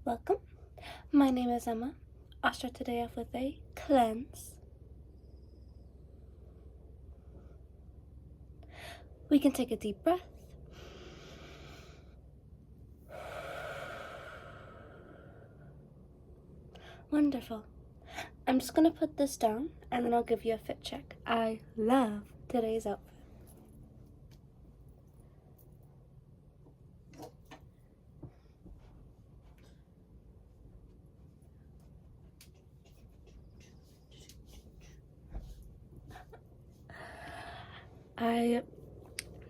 Welcome. My name is Emma. I'll start today off with a cleanse. We can take a deep breath. Wonderful. I'm just going to put this down and then I'll give you a fit check. I love today's outfit. I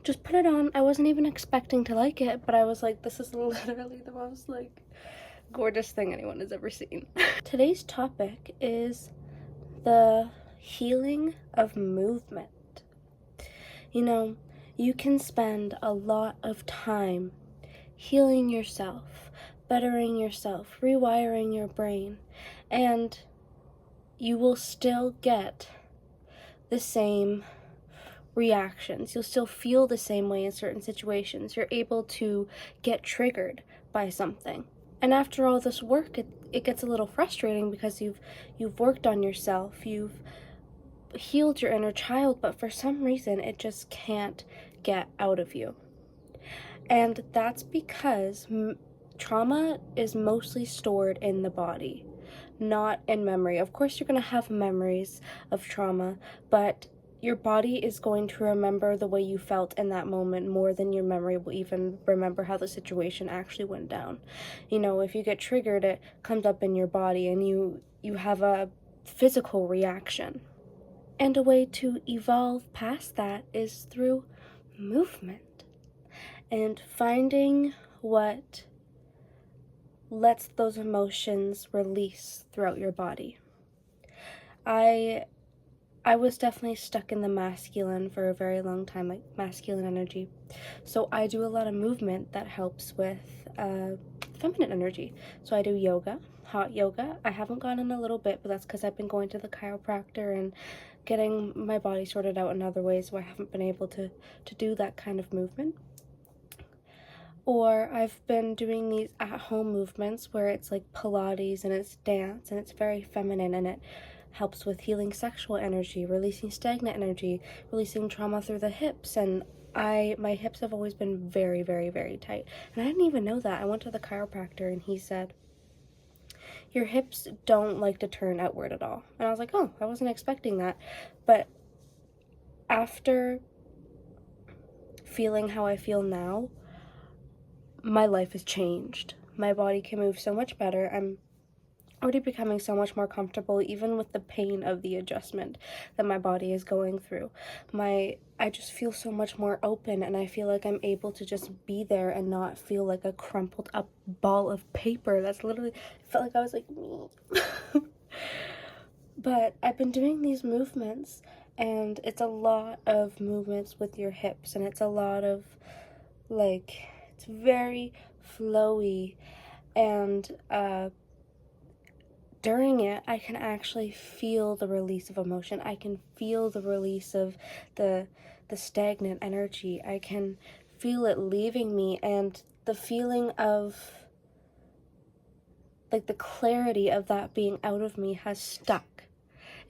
just put it on. I wasn't even expecting to like it, but I was like, this is literally the most gorgeous thing anyone has ever seen. Today's topic is the healing of movement. You know, you can spend a lot of time healing yourself, bettering yourself, rewiring your brain, and you will still get the same reactions. You'll still feel the same way in certain situations. You're able to get triggered by something. And after all this work, it gets a little frustrating because you've worked on yourself, you've healed your inner child, but for some reason it just can't get out of you. And that's because trauma is mostly stored in the body, not in memory. Of course, you're going to have memories of trauma, but your body is going to remember the way you felt in that moment more than your memory will even remember how the situation actually went down. You know, if you get triggered, it comes up in your body and you have a physical reaction. And a way to evolve past that is through movement and finding what lets those emotions release throughout your body. I was definitely stuck in the masculine for a very long time, like masculine energy. So I do a lot of movement that helps with feminine energy. So I do yoga, hot yoga. I haven't gone in a little bit, but that's because I've been going to the chiropractor and getting my body sorted out in other ways, so I haven't been able to do that kind of movement. Or I've been doing these at-home movements where it's like Pilates and it's dance and it's very feminine and it helps with healing sexual energy, releasing stagnant energy, releasing trauma through the hips. And my hips have always been very, very, very tight. And I didn't even know that. I went to the chiropractor and he said, your hips don't like to turn outward at all. And I was like, oh, I wasn't expecting that. But after feeling how I feel now, my life has changed. My body can move so much better. I'm already becoming so much more comfortable, even with the pain of the adjustment that my body is going through. I just feel so much more open, and I feel like I'm able to just be there and not feel like a crumpled up ball of paper. That's literally, I felt like I was like me. But I've been doing these movements, and it's a lot of movements with your hips, and it's a lot of it's very flowy, and during it, I can actually feel the release of emotion. I can feel the release of the stagnant energy. I can feel it leaving me, and the feeling of the clarity of that being out of me has stuck.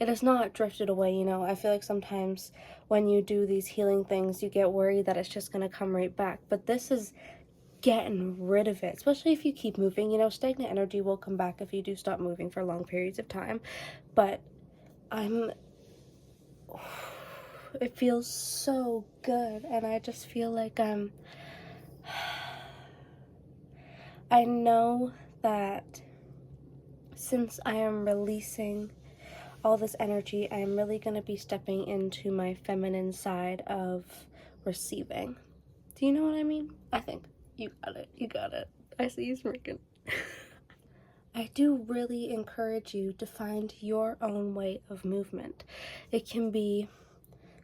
It has not drifted away, you know. I feel like sometimes when you do these healing things, you get worried that it's just going to come right back. But this is getting rid of it, especially if you keep moving. You know, stagnant energy will come back if you do stop moving for long periods of time. But it feels so good, and I just feel like I know that since I am releasing all this energy, I am really going to be stepping into my feminine side of receiving. Do you know what I mean? I think you got it. You got it. I see you smirking. I do really encourage you to find your own way of movement. It can be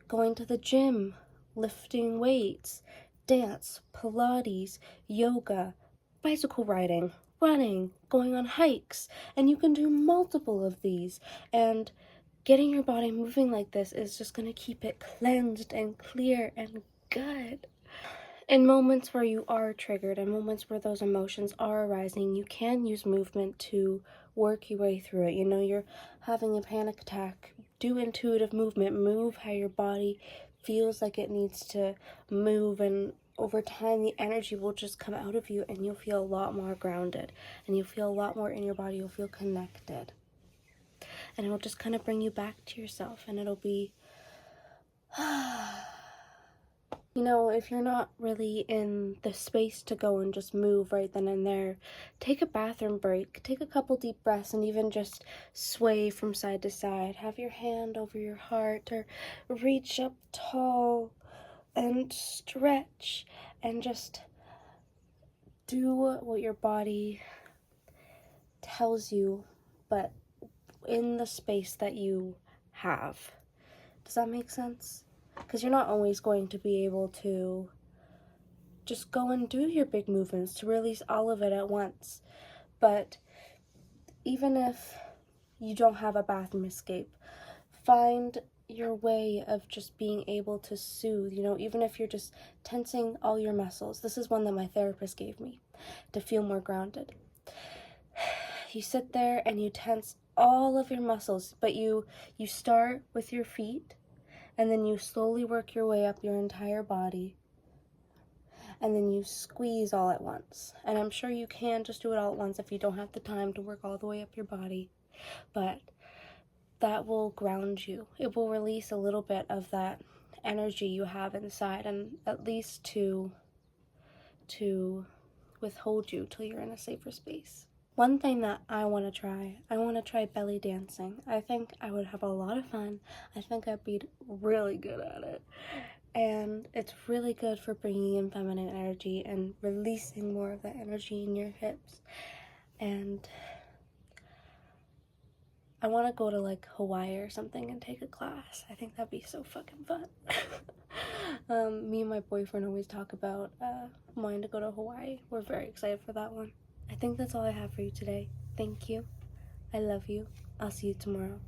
going to the gym, lifting weights, dance, Pilates, yoga, bicycle riding, running, going on hikes, and you can do multiple of these. And getting your body moving like this is just going to keep it cleansed and clear and good. In moments where you are triggered, in moments where those emotions are arising, you can use movement to work your way through it. You know, you're having a panic attack, do intuitive movement, move how your body feels like it needs to move, and over time the energy will just come out of you and you'll feel a lot more grounded and you'll feel a lot more in your body. You'll feel connected, and it'll just kind of bring you back to yourself, and it'll be you know, if you're not really in the space to go and just move right then and there, take a bathroom break, take a couple deep breaths, and even just sway from side to side. Have your hand over your heart, or reach up tall and stretch, and just do what your body tells you, but in the space that you have. Does that make sense? Because you're not always going to be able to just go and do your big movements, to release all of it at once. But even if you don't have a bathroom escape, find your way of just being able to soothe, you know, even if you're just tensing all your muscles. This is one that my therapist gave me to feel more grounded. You sit there and you tense all of your muscles, but you start with your feet, and then you slowly work your way up your entire body, and then you squeeze all at once. And I'm sure you can just do it all at once if you don't have the time to work all the way up your body, but that will ground you. It will release a little bit of that energy you have inside, and at least to withhold you till you're in a safer space. One thing that I want to try belly dancing. I think I would have a lot of fun. I think I'd be really good at it. And it's really good for bringing in feminine energy and releasing more of that energy in your hips. And I want to go to like Hawaii or something and take a class. I think that'd be so fucking fun. Me and my boyfriend always talk about wanting to go to Hawaii. We're very excited for that one. I think that's all I have for you today. Thank you. I love you. I'll see you tomorrow.